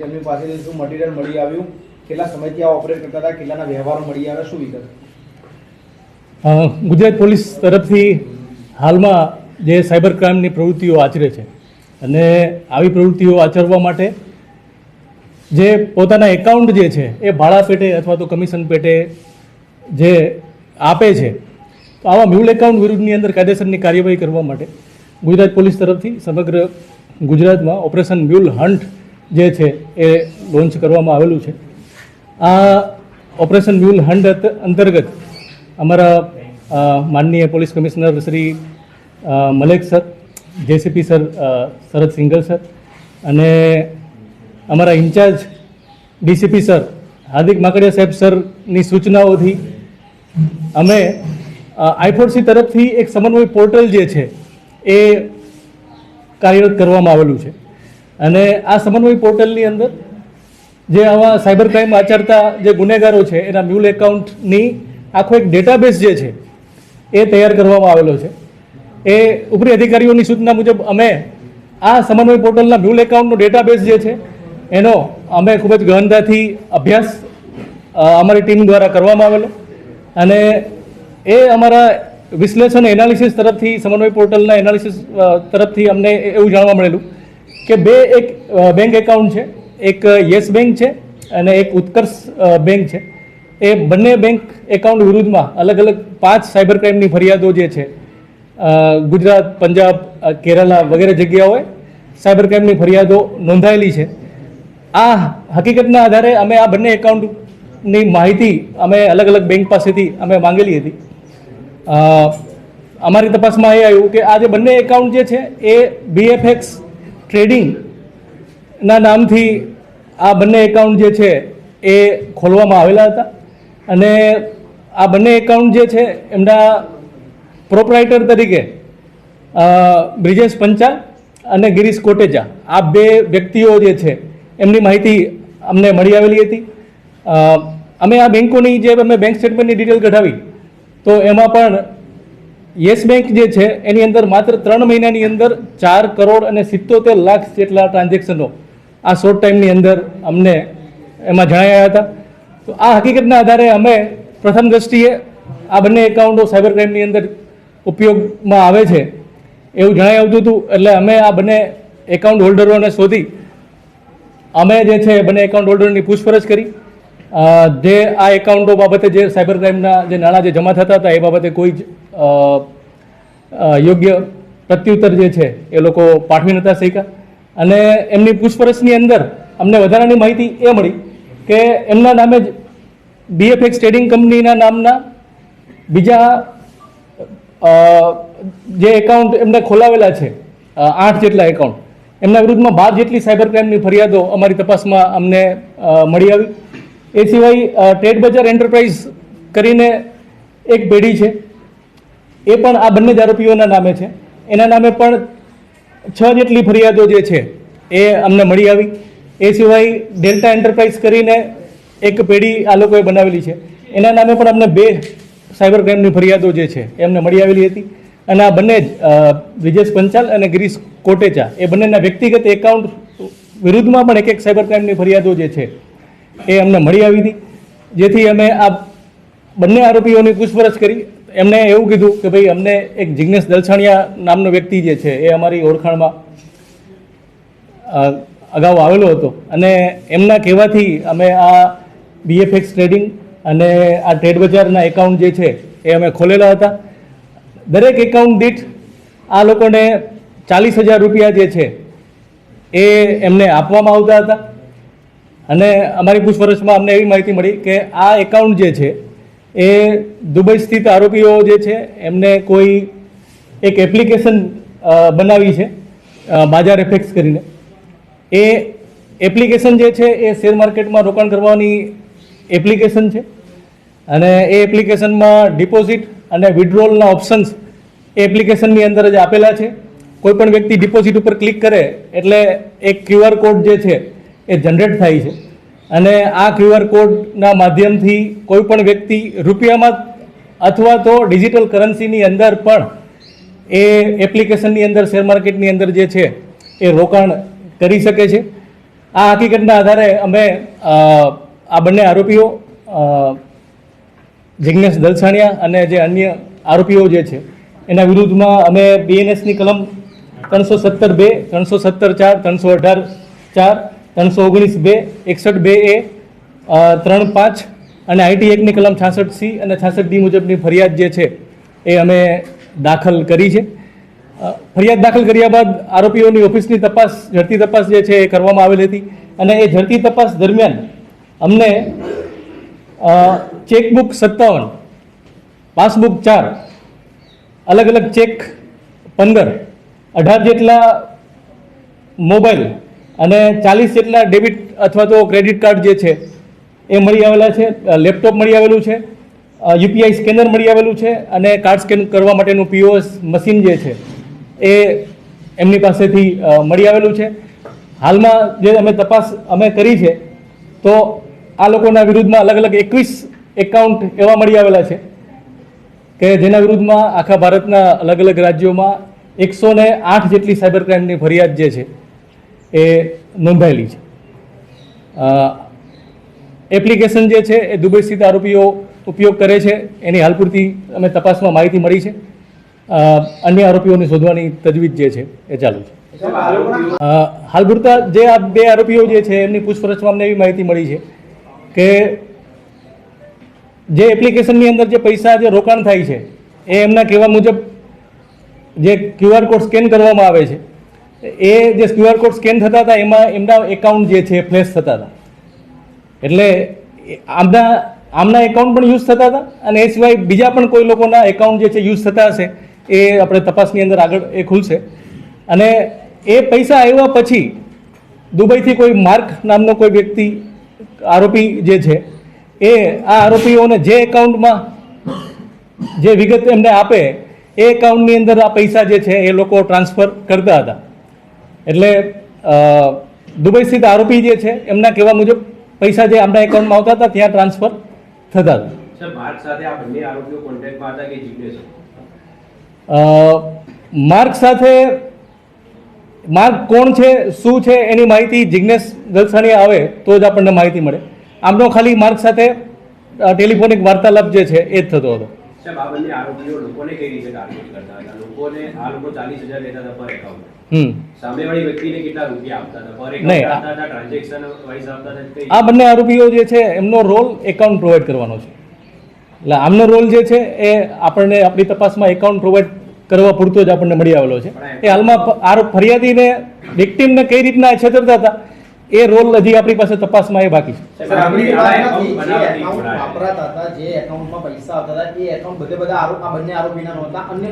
તેમની પાસેથી શું મટીરિયલ મળી આવ્યું, કેટલા સમયથી આ ઓપરેટ કરતા હતા, કેટલાના વ્યવહારો મળી આવ્યા, શું વિગત? ગુજરાત પોલીસ તરફથી હાલમાં જે સાયબર ક્રાઇમની પ્રવૃત્તિઓ આચરે છે અને આવી પ્રવૃત્તિઓ આચરવા માટે જે પોતાના એકાઉન્ટ જે છે એ ભાડા પેટે અથવા તો કમિશન પેટે જે આપે છે, તો આવા મ્યુલ એકાઉન્ટ વિરુદ્ધની અંદર કાયદેસરની કાર્યવાહી કરવા માટે ગુજરાત પોલીસ તરફથી સમગ્ર ગુજરાતમાં ઓપરેશન મ્યુલ હન્ટ જે છે એ લોન્ચ કરવામાં આવેલું છે. આ ઓપરેશન મ્યુલ હન્ટ અંતર્ગત અમારા માનનીય police commissioner Shri Malek sir, JCP sir Sharad Singhal sir અને અમારા incharge DCP sir Hardik Makadiya સાહેબ સરની સૂચનાઓથી અમે આઈફોર્સી તરફથી એક સમન્વય પોર્ટલ જે છે એ કાર્યરત કરવામાં આવેલું છે અને આ સમન્વય પોર્ટલની અંદર જે આવા સાયબર ક્રાઇમ આચરતા જે ગુનેગારો છે એના મ્યુલ એકાઉન્ટની આખો એક ડેટાબેઝ જે છે એ તૈયાર કરવામાં આવેલો છે. એ ઉપરી અધિકારીઓની સૂચના મુજબ અમે આ સમન્વય પોર્ટલના મ્યુલ એકાઉન્ટનો ડેટાબેઝ જે છે એનો અમે ખૂબ જ ગહનતાથી અભ્યાસ અમારી ટીમ દ્વારા કરવામાં આવેલો અને એ અમારા વિશ્લેષણ એનાલિસિસ તરફથી સમન્વય પોર્ટલના એનાલિસિસ તરફથી અમને એવું જાણવા મળેલું કે એક બેંક એકાઉન્ટ છે, એક યસ બેંક છે અને એક ઉત્કર્ષ બેંક છે. એ બંને બેંક એકાઉન્ટ વિરુદ્ધમાં અલગ અલગ 5 સાયબર ક્રાઇમની ફરિયાદો જે છે ગુજરાત, પંજાબ, કેરાલા વગેરે જગ્યાઓએ સાયબર ક્રાઇમની ફરિયાદો નોંધાયેલી છે. આ હકીકતના આધારે અમે આ બંને એકાઉન્ટની માહિતી અમે અલગ અલગ બેંક પાસેથી અમે માંગેલી હતી. અમારી તપાસમાં એ આવ્યું કે આ જે બંને એકાઉન્ટ જે છે એ BFX ટ્રેડિંગના નામથી આ બંને એકાઉન્ટ જે છે એ ખોલવામાં આવેલા હતા અને આ બંને એકાઉન્ટ જે છે એમના પ્રોપરાઇટર તરીકે બ્રિજેશ પંચાલ અને ગિરીશ કોટેચા આ 2 વ્યક્તિઓ જે છે એમની માહિતી અમને મળી આવેલી હતી. અમે આ બેંકોની જે અમે બેંક સ્ટેટમેન્ટની ડિટેલ કઢાવી તો એમાં પણ યસ બેંક જે છે એની અંદર માત્ર 3 મહિનાની અંદર 4 કરોડ અને 77 લાખ જેટલા ટ્રાન્ઝેક્શનો આ શોર્ટ ટાઈમની અંદર અમને એમાં જણાયા હતા. તો આ હકીકતના આધારે અમે પ્રથમ દ્રષ્ટિએ આ બંને એકાઉન્ટો સાયબર ક્રાઇમની અંદર ઉપયોગમાં આવે છે એવું જણાઈ આવતું હતું. એટલે અમે આ બંને એકાઉન્ટ હોલ્ડરોને શોધી અમે જે છે બંને એકાઉન્ટ હોલ્ડરની પૂછપરછ કરી. જે આ એકાઉન્ટો બાબતે જે સાયબર ક્રાઇમના જે નાણાં જે જમા થતા હતા એ બાબતે કોઈ જ યોગ્ય પ્રત્યુત્તર જે છે એ લોકો પાઠવી નહોતા શક્યા અને એમની પૂછપરછની અંદર અમને વધારાની માહિતી એ મળી કે એમના નામે જ BFX ટ્રેડિંગ કંપનીના નામના બીજા જે એકાઉન્ટ એમને ખોલાવેલા છે 8 જેટલા એકાઉન્ટ, એમના વિરુદ્ધમાં 12 જેટલી સાયબર ક્રાઇમની ફરિયાદો અમારી તપાસમાં અમને મળી આવી. એ સિવાય ટ્રેડ બજાર એન્ટરપ્રાઇઝ કરીને એક પેઢી છે એ પણ આ બંને જ આરોપીઓના નામે છે. એના નામે પણ 6 જેટલી ફરિયાદો જે છે એ અમને મળી આવી. એ સિવાય ડેલ્ટા એન્ટરપ્રાઇઝ કરીને એક પેઢી આ લોકોએ બનાવેલી છે, એના નામે પણ અમને 2 સાયબર ક્રાઇમની ફરિયાદો જે છે એ અમને મળી આવેલી હતી. અને આ બંને જ બ્રિજેશ પંચાલ અને ગિરીશ કોટેચા એ બંનેના વ્યક્તિગત એકાઉન્ટ વિરુદ્ધમાં પણ એક સાયબર ક્રાઇમની ફરિયાદો જે છે એ અમને મળી આવી હતી. જેથી અમે આ બંને આરોપીઓની પૂછપરછ કરી. એમને એવું કીધું કે ભાઈ અમને એક જિગ્નેશ દલસાણિયા નામનો વ્યક્તિ જે છે એ અમારી ઓળખાણમાં અગાઉ આવેલો હતો અને એમના કહેવાથી અમે આ BFX ટ્રેડિંગ અને આ ટ્રેડ બજારના એકાઉન્ટ જે છે એ અમે ખોલેલા હતા. દરેક એકાઉન્ટ દીઠ આ લોકોને 40,000 રૂપિયા જે છે એ એમને આપવામાં આવતા હતા અને અમારી પૂછપરછમાં અમને એવી માહિતી મળી કે આ એકાઉન્ટ જે છે એ દુબઈ સ્થિત આરોપીઓ જે છે એમને કોઈ એક એપ્લિકેશન બનાવી છે બાજાર FX કરીને. એ એપ્લિકેશન જે છે એ શેર માર્કેટમાં રોકાણ કરવાની એપ્લિકેશન છે અને એ એપ્લિકેશનમાં ડિપોઝિટ અને વિડ્રોલના ઓપ્શન્સ એ એપ્લિકેશનની અંદર જ આપેલા છે. કોઈ પણ વ્યક્તિ ડિપોઝિટ ઉપર ક્લિક કરે એટલે એક QR કોડ જે છે એ જનરેટ થાય છે અને આ QR કોડના માધ્યમથી કોઈ પણ વ્યક્તિ રૂપિયામાં અથવા તો ડિજિટલ કરન્સીની અંદર પણ એ એપ્લિકેશનની અંદર શેર માર્કેટની અંદર જે છે એ રોકાણ કરી શકે છે. આ હકીકતના આધારે અમે આ બંને આરોપીઓ જિગ્નેશ દલસાણિયા અને જે અન્ય આરોપીઓ જે છે એના વિરુદ્ધમાં અમે BNSની કલમ 317(2), 317(4), 318(4), 319(2), 61(2)(a), 3(5) અને IT એક્ટની કલમ 66C અને 66D મુજબની ફરિયાદ જે છે એ અમે દાખલ કરી છે. ફરિયાદ દાખલ કર્યા બાદ આરોપીઓની ઓફિસની તપાસ, ઝડપી તપાસ જે છે એ કરવામાં આવેલી હતી અને એ ઝડપી તપાસ દરમિયાન અમને ચેકબુક 57, પાસબુક 4, અલગ અલગ ચેક 15, 18 જેટલા મોબાઈલ અને 40 જેટલા ડેબિટ અથવા તો ક્રેડિટ કાર્ડ જે છે એ મળી આવેલા છે. લેપટોપ મળી આવેલું છે, UPI સ્કેનર મળી આવેલું છે અને કાર્ડ સ્કેન કરવા માટેનું POS મશીન જે છે એ એમની પાસેથી મળી આવેલું છે. હાલમાં જે અમે તપાસ કરી છે તો આ લોકોના વિરુદ્ધમાં અલગ અલગ 21 એકાઉન્ટ એવા મળી આવેલા છે કે જેના વિરુદ્ધમાં આખા ભારતના અલગ અલગ રાજ્યોમાં 108 જેટલી સાયબર ક્રાઇમની ફરિયાદ જે છે એ નોંધાયેલી છે. એપ્લિકેશન જે છે એ દુબઈ સ્થિત આરોપીઓ ઉપયોગ કરે છે એની હાલ પૂરતી અમે તપાસમાં માહિતી મળી છે. અન્ય આરોપીઓને શોધવાની તજવીજ જે છે એ ચાલુ છે. હાલ પૂરતા જે આ બે આરોપીઓ જે છે એમની પૂછપરછમાં અમને એવી માહિતી મળી છે કે જે એપ્લિકેશનની અંદર જે પૈસા જે રોકાણ થાય છે એ એમના કહેવા મુજબ જે QR કોડ સ્કેન કરવામાં આવે છે એ જે QR કોડ સ્કેન થતા હતા એમાં એમના એકાઉન્ટ જે છે ફ્લેશ થતા હતા. એટલે આમના એકાઉન્ટ પણ યુઝ થતા હતા અને એ સિવાય બીજા પણ કોઈ લોકોના એકાઉન્ટ જે છે યુઝ થતા હશે એ આપણે તપાસની અંદર આગળ એ ખુલશે. અને એ પૈસા આવ્યા પછી દુબઈથી કોઈ માર્ક નામનો કોઈ વ્યક્તિ આરોપી જે છે એ આ આરોપીઓને જે એકાઉન્ટમાં જે વિગત એમને આપે એ એકાઉન્ટની અંદર આ પૈસા જે છે એ લોકો ટ્રાન્સફર કરતા હતા. એટલે દુબઈ સ્થિત આરોપી જે છે એમના કહેવા મુજબ પૈસા જે આમના એકાઉન્ટમાં આવતા હતા ત્યાં ટ્રાન્સફર થતા હતા. સર, માર્ક સાથે આ બંને આરોપીઓ કોન્ટેક્ટમાં હતા કે જિગ્નેશ? માર્ક સાથે માર્ક કોણ છે, શું છે એની માહિતી જિગ્નેશ દલસાણીયા આવે તો જ આપણને માહિતી મળે. આમનો ખાલી માર્ક સાથે ટેલિફોનિક વાર્તાલાપ જે છે એ જ થતો હતો. સાહેબ, આ બંને આરોપીઓ લોકોને કઈ રીતે ટાર્ગેટ કરતા હતા? આ લોકો 40,000 લેતા હતા પર એકાઉન્ટ. સામેવાળી વ્યક્તિને કેટલા રૂપિયા આપતા હતા? પર એકાઉન્ટ આપતા હતા, ટ્રાન્ઝેક્શન વાઇઝ આપતા હતા? આ બંને આરોપીઓ જે છે એમનો રોલ એકાઉન્ટ પ્રોવાઈડ કરવાનો છે. એટલે આમનો રોલ જે છે એ આપણને આપણી તપાસમાં એકાઉન્ટ પ્રોવાઈડ કરવા પૂરતો જ આપણને મળી આવેલો છે. એ હાલમાં ફરિયાદીને વિક્ટીમને કઈ રીતના છેતરતા હતા એ રોલ હજી આપણી પાસે તપાસમાં એ બાકી છે.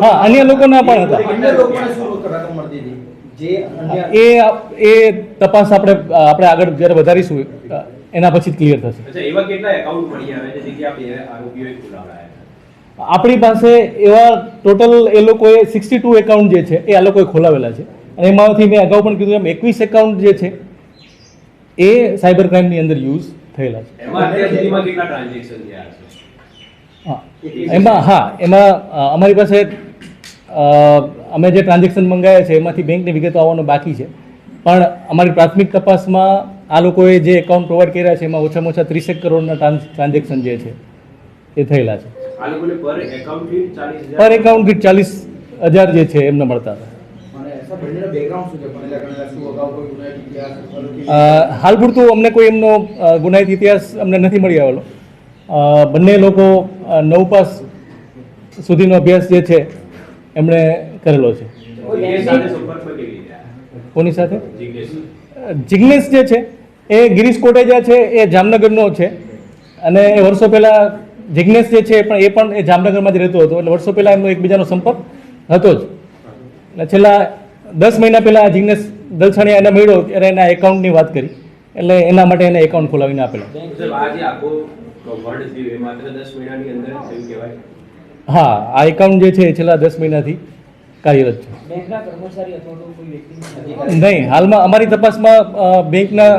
હા, અન્ય લોકોના પણ હતા. એ તપાસ આપણે આગળ જ્યારે વધારીશું એના પછી જ ક્લિયર થશે. એવા કેટલા એકાઉન્ટ મળી આવે છે જે આ બે આરોપીઓએ ખોલાવ્યા? આપણી પાસે એવા ટોટલ એ લોકોએ 62 એકાઉન્ટ જે છે એ આ લોકોએ ખોલાવેલા છે અને એમાંથી મેં અગાઉ પણ કીધું એમ 21 એકાઉન્ટ જે છે એ સાયબર ક્રાઇમની અંદર યુઝ થયેલા છે. એમાં અમારી પાસે અમે જે ટ્રાન્ઝેક્શન મંગાવ્યા છે એમાંથી બેંકની વિગતો આવવાનો બાકી છે. પણ અમારી પ્રાથમિક તપાસમાં આ લોકોએ જે એકાઉન્ટ પ્રોવાઈડ કર્યા છે એમાં ઓછામાં ઓછા 30 કરોડના ટ્રાન્ઝેક્શન જે છે એ થયેલા છે. પર એકાઉન્ટ દીઠ 40,000 જે છે એમને મળતા હતા. હાલ પૂરતું અમને કોઈ એમનો ગુનાહિત ઇતિહાસ અમને નથી મળી આવેલો. બંને લોકો 9 પાસ સુધીનો અભ્યાસ જે છે એમણે કરેલો છે. કોની સાથે? જિગ્નેશ જે છે એ ગિરીશ કોટેજા છે, એ જામનગરનો છે અને એ વર્ષો પહેલાં જિગ્નેશ જે છે એ પણ જામનગરમાં જ રહેતો હતો. એટલે વર્ષો પહેલાં એમનો એકબીજાનો સંપર્ક હતો જ. એટલે છેલ્લા 10 મહિના પહેલાં જિગ્નેશ દલસાણીયા એને મળ્યો ત્યારે એના એકાઉન્ટની વાત કરી એટલે એના માટે એને એકાઉન્ટ ખોલાવીને આપેલા. હા, આ એકાઉન્ટ જે છે એ છેલ્લા 10 મહિનાથી કાર્યરત છે. નહીં, હાલમાં અમારી તપાસમાં બેંકના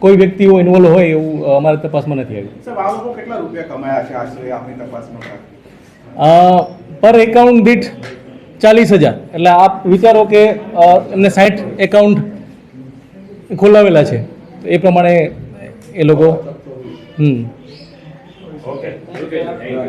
કોઈ વ્યક્તિઓ ઇન્વોલ્વ હોય એવું અમારા તપાસમાં નથી આવ્યું. સાહેબ આ લોકો કેટલા રૂપિયા કમાયા છે આશરે આપની તપાસમાં? પર એકાઉન્ટ દીઠ 40,000. એટલે આપ વિચારો કે એમને 60 એકાઉન્ટ ખોલાવેલા છે, તો એ પ્રમાણે એ લોકો ઓકે થેન્ક યુ.